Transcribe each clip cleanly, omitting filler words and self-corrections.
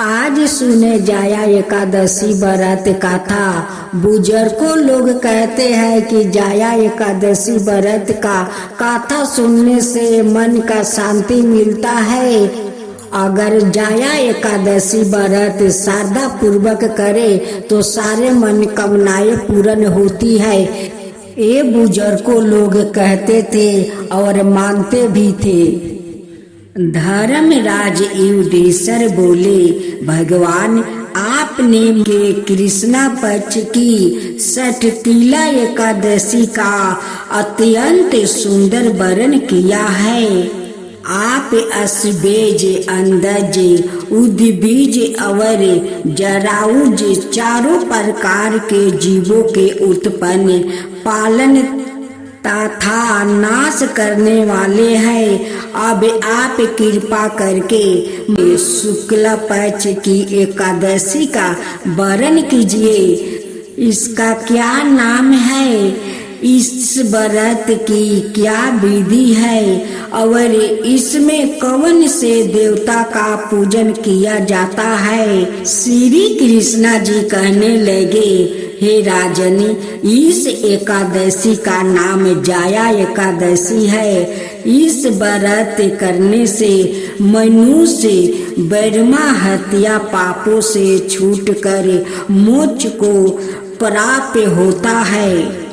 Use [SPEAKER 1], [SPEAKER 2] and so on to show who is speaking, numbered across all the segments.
[SPEAKER 1] आज सुने जाया एकादशी व्रत कथा। बुजुर्गों लोग कहते हैं कि जाया एकादशी व्रत का कथा सुनने से मन का शांति मिलता है। अगर जाया एकादशी व्रत श्रद्धा पूर्वक करे तो सारे मनोकामनाएं पूर्ण होती है। ये बुजुर्गों लोग कहते थे और मानते भी थे। धर्मराज युधिष्ठिर बोले, भगवान आपने के कृष्णा पक्ष की षठतिला एकादशी का अत्यंत सुंदर वर्णन किया है। आप अश्वेज, अंधज, उद्भिज और जराउज चारों प्रकार के जीवों के उत्पन्न, पालन तथा नाश करने वाले हैं। अब आप कृपा करके शुक्ल पक्ष की एकादशी का वर्णन कीजिए। इसका क्या नाम है, इस व्रत की क्या विधि है और इसमें कौन से देवता का पूजन किया जाता है। श्री कृष्णा जी कहने लगे, हे राजन, इस एकादशी का नाम जाया एकादशी है। इस व्रत करने से मनुष्य ब्रह्मा हत्या पापों से छूटकर मोक्ष को प्राप्त होता है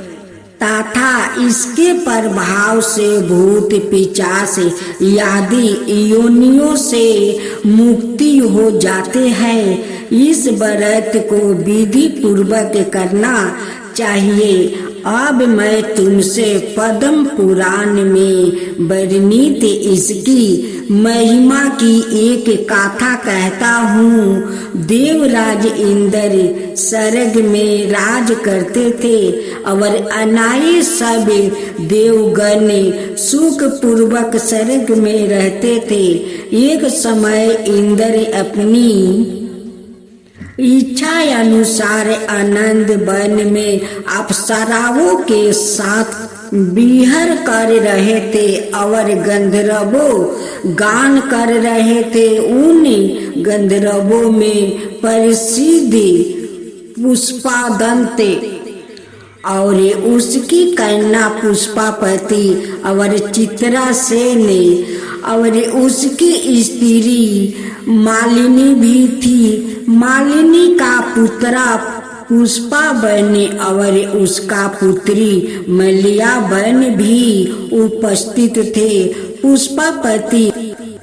[SPEAKER 1] तथा इसके प्रभाव से भूत पिशाच आदि योनियों से मुक्ति हो जाते हैं। इस व्रत को विधि पूर्वक करना चाहिए। अब मैं तुमसे पद्म पुराण में वर्णित इसकी महिमा की एक गाथा कहता हूँ। देवराज इंद्र स्वर्ग में राज करते थे और अनाए सब देवगण सुख पूर्वक स्वर्ग में रहते थे। एक समय इंद्र अपनी इच्छा अनुसार आनंद वन में अप्सराओं के साथ विहर कर रहे थे और गंधर्वों गान कर रहे थे। उन गंधर्वों में प्रसिद्ध पुष्पादंत और उसकी कन्या पुष्पापति और चित्रासेन और उसकी स्त्री मालिनी भी थी। मालिनी का पुत्रा पुष्पावन और उसका पुत्री मल्यावन भी उपस्थित थे। पुष्पापति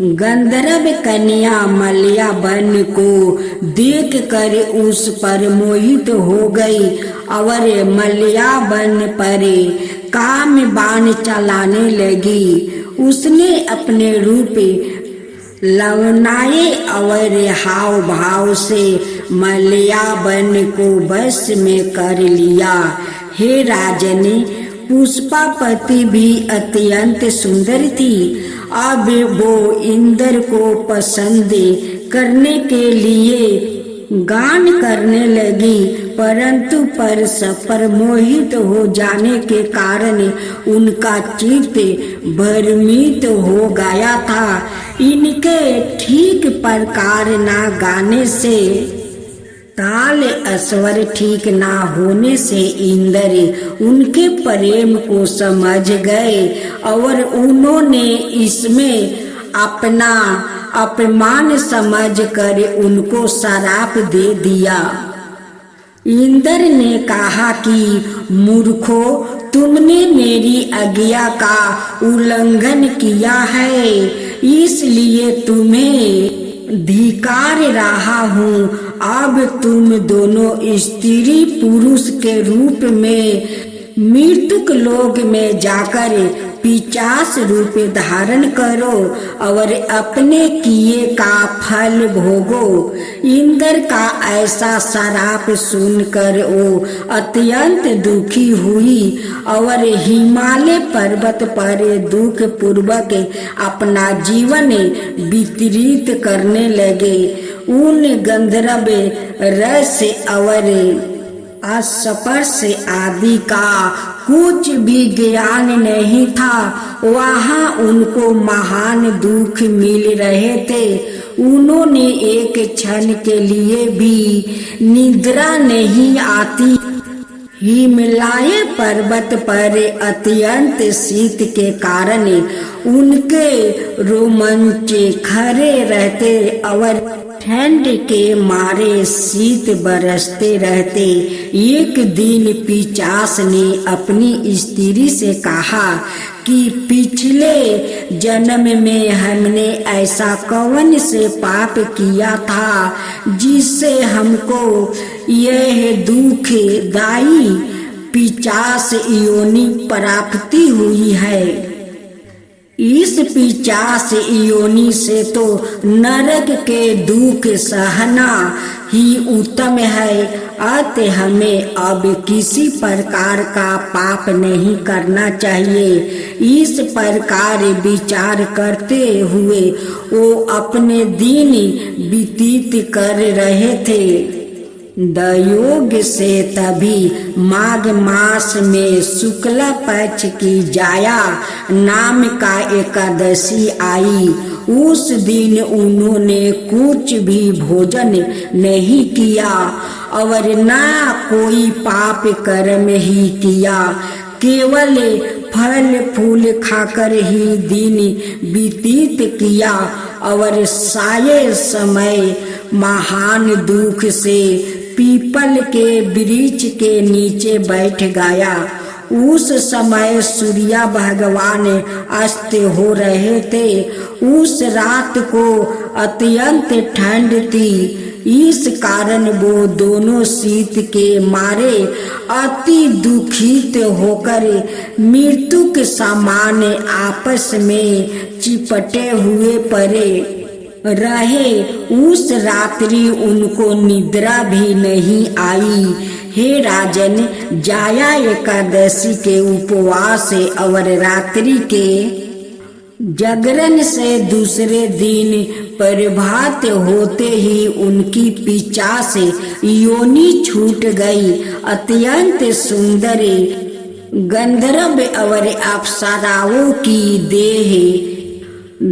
[SPEAKER 1] गंधर्व कन्या मल्यावन को देखकर उस पर मोहित हो गई और मल्यावन पर काम बाण चलाने लगी। उसने अपने रूप लवनाए और हाव भाव से मल्यावन को वश में कर लिया। हे राजन, पुष्पापति भी अत्यंत सुंदर थी। अब वो इंद्र को पसंद करने के लिए गान करने लगी, परंतु परस्पर मोहित हो जाने के कारण उनका चित्त भ्रमित हो गया था। इनके ठीक प्रकार ना गाने से, ताल अस्वर ठीक ना होने से इंद्र उनके प्रेम को समझ गए और उन्होंने इसमें अपना अपमान समझकर उनको श्राप दे दिया। इंद्र ने कहा कि मूर्खो, तुमने मेरी आज्ञा का उल्लंघन किया है, इसलिए तुम्हें धिक्कार रहा हूँ। अब तुम दोनों स्त्री पुरुष के रूप में मृत्युक लोक में जाकर पिशाच रूप धारण करो और अपने किए का फल भोगो। इंद्र का ऐसा श्राप सुनकर वो अत्यंत दुखी हुई और हिमालय पर्वत पर दुख पूर्वक अपना जीवन व्यतीत करने लगे। उन गंधर्व रस और स्पर्श आदि का कुछ भी ज्ञान नहीं था। वहाँ उनको महान दुख मिल रहे थे। उन्होंने एक क्षण के लिए भी निद्रा नहीं आती। हिमालय पर्वत पर अत्यंत शीत के कारण उनके रोमांचे खड़े रहते और ठंड के मारे शीत बरसते रहते। एक दिन पिशाच ने अपनी स्त्री से कहा कि पिछले जन्म में हमने ऐसा कौन से पाप किया था जिससे हमको यह दुखदायी पिशाच योनि प्राप्ति हुई है। इस पिशाच योनि से तो नरक के दुख सहना ही उत्तम है। अतः हमें अब किसी प्रकार का पाप नहीं करना चाहिए। इस प्रकार विचार करते हुए वो अपने दिन व्यतीत कर रहे थे। दयोग से तभी माघ मास में शुक्ल पक्ष की जाया नाम का एकादशी आई। उस दिन उन्होंने कुछ भी भोजन नहीं किया और न कोई पाप कर्म ही किया, केवल फल फूल खाकर ही दिन व्यतीत किया और साये समय महान दुख से पीपल के वृक्ष के नीचे बैठ गया। उस समय सूर्य भगवान अस्त हो रहे थे। उस रात को अत्यंत ठंड थी। इस कारण वो दोनों शीत के मारे अति दुखित होकर मृत्यु के समान आपस में चिपटे हुए पड़े रहे। उस रात्रि उनको निद्रा भी नहीं आई। हे राजन, जाया एकादशी के उपवास और रात्रि के जागरण से दूसरे दिन प्रभात होते ही उनकी पिशाच योनि छूट गई। अत्यंत सुंदर गंधर्व और अप्सराओं की देह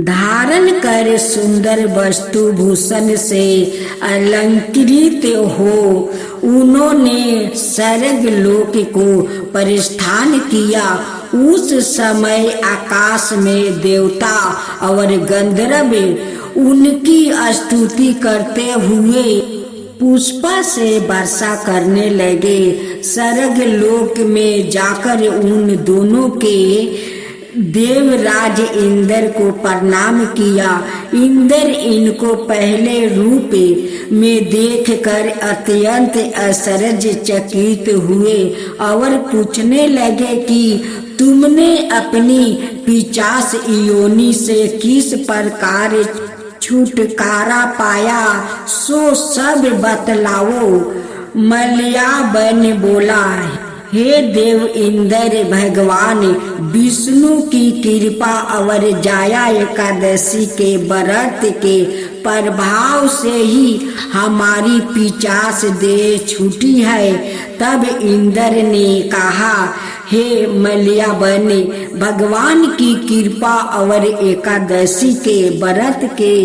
[SPEAKER 1] धारण कर सुंदर वस्तु भूषण से अलंकृत हो उन्होंने स्वर्ग लोक को प्रस्थान किया। उस समय आकाश में देवता और गंधर्व उनकी स्तुति करते हुए पुष्प से वर्षा करने लगे। स्वर्ग लोक में जाकर उन दोनों के देवराज इंद्र को प्रणाम किया। इंद्र इनको पहले रूप में देखकर अत्यंत आश्चर्यचकित हुए और पूछने लगे कि तुमने अपनी पिशाच योनि से किस प्रकार छुटकारा पाया, सो सब बतलाओ। मलयावन बोला, हे देव इंद्र, भगवान विष्णु की कृपा और जाया एकादशी के व्रत के प्रभाव से ही हमारी पिशाच देह छूटी है। तब इंद्र ने कहा, हे मलयावन, भगवान की कृपा और एकादशी के व्रत के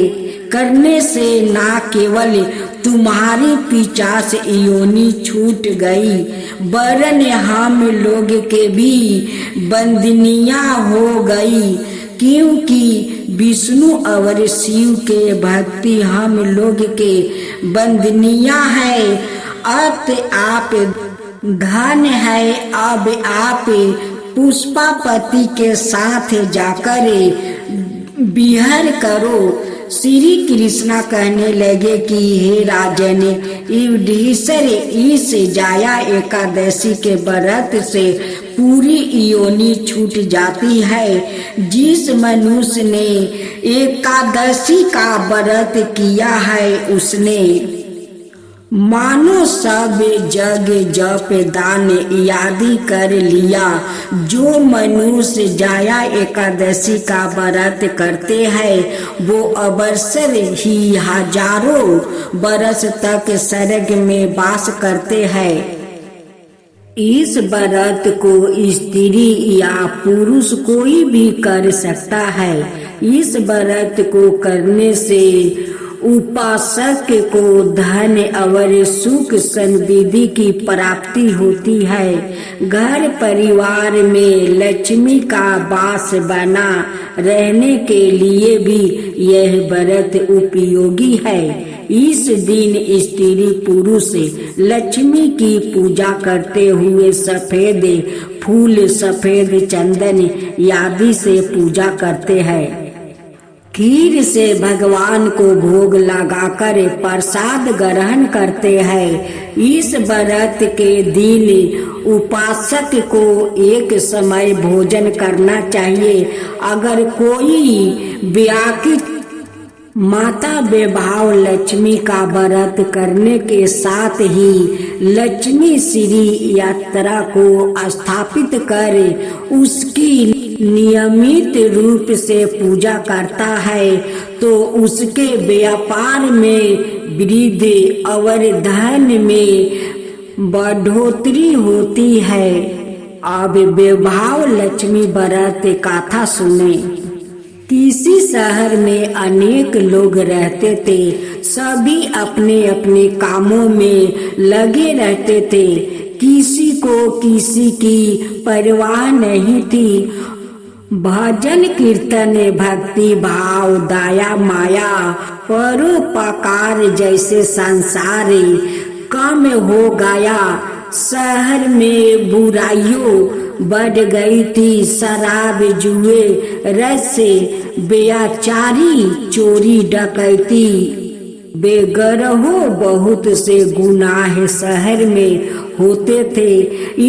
[SPEAKER 1] करने से न केवल तुम्हारी पिशाच योनि छूट गई, वरन हम लोग के भी बंदनिया हो गई, क्योंकि विष्णु और शिव के भक्ति हम लोग के बंदनिया है। अत आप धन है। अब आप पुष्पापति के साथ जाकर विहार करो। श्री कृष्णा कहने लगे कि हे राजन, युधिष्ठिर, इस जाया एकादशी के व्रत से पूरी योनि छूट जाती है। जिस मनुष्य ने एकादशी का व्रत किया है उसने मानो सब जग जप दान आदि कर लिया। जो मनुष्य जाया एकादशी का व्रत करते हैं वो अवसर ही हजारों बरस तक स्वर्ग में वास करते हैं। इस व्रत को स्त्री या पुरुष कोई भी कर सकता है। इस व्रत को करने से उपासक को धन और सुख समृद्धि की प्राप्ति होती है। घर परिवार में लक्ष्मी का वास बना रहने के लिए भी यह व्रत उपयोगी है। इस दिन स्त्री पुरुष लक्ष्मी की पूजा करते हुए सफेद फूल, सफेद चंदन आदि से पूजा करते हैं। खीर से भगवान को भोग लगाकर प्रसाद ग्रहण करते हैं। इस व्रत के दिन उपासक को एक समय भोजन करना चाहिए। अगर कोई व्याकुल माता बेभाव लक्ष्मी का व्रत करने के साथ ही लक्ष्मी श्री यात्रा को स्थापित कर उसकी नियमित रूप से पूजा करता है तो उसके व्यापार में वृद्धि और धन में बढ़ोतरी होती है। अब बेभाव लक्ष्मी व्रत कथा सुने। किसी शहर में अनेक लोग रहते थे। सभी अपने अपने कामों में लगे रहते थे। किसी को किसी की परवाह नहीं थी। भजन कीर्तन, भक्ति भाव, दया माया, परोपकार जैसे संसार कम हो गया। शहर में बुराइयों बढ़ गई थी। शराब, जुए, रस, बेचारी, चोरी, डकैती, बेगरहो बहुत से गुनाह शहर में होते थे।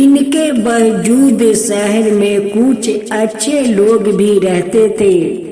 [SPEAKER 1] इनके बावजूद शहर में कुछ अच्छे लोग भी रहते थे।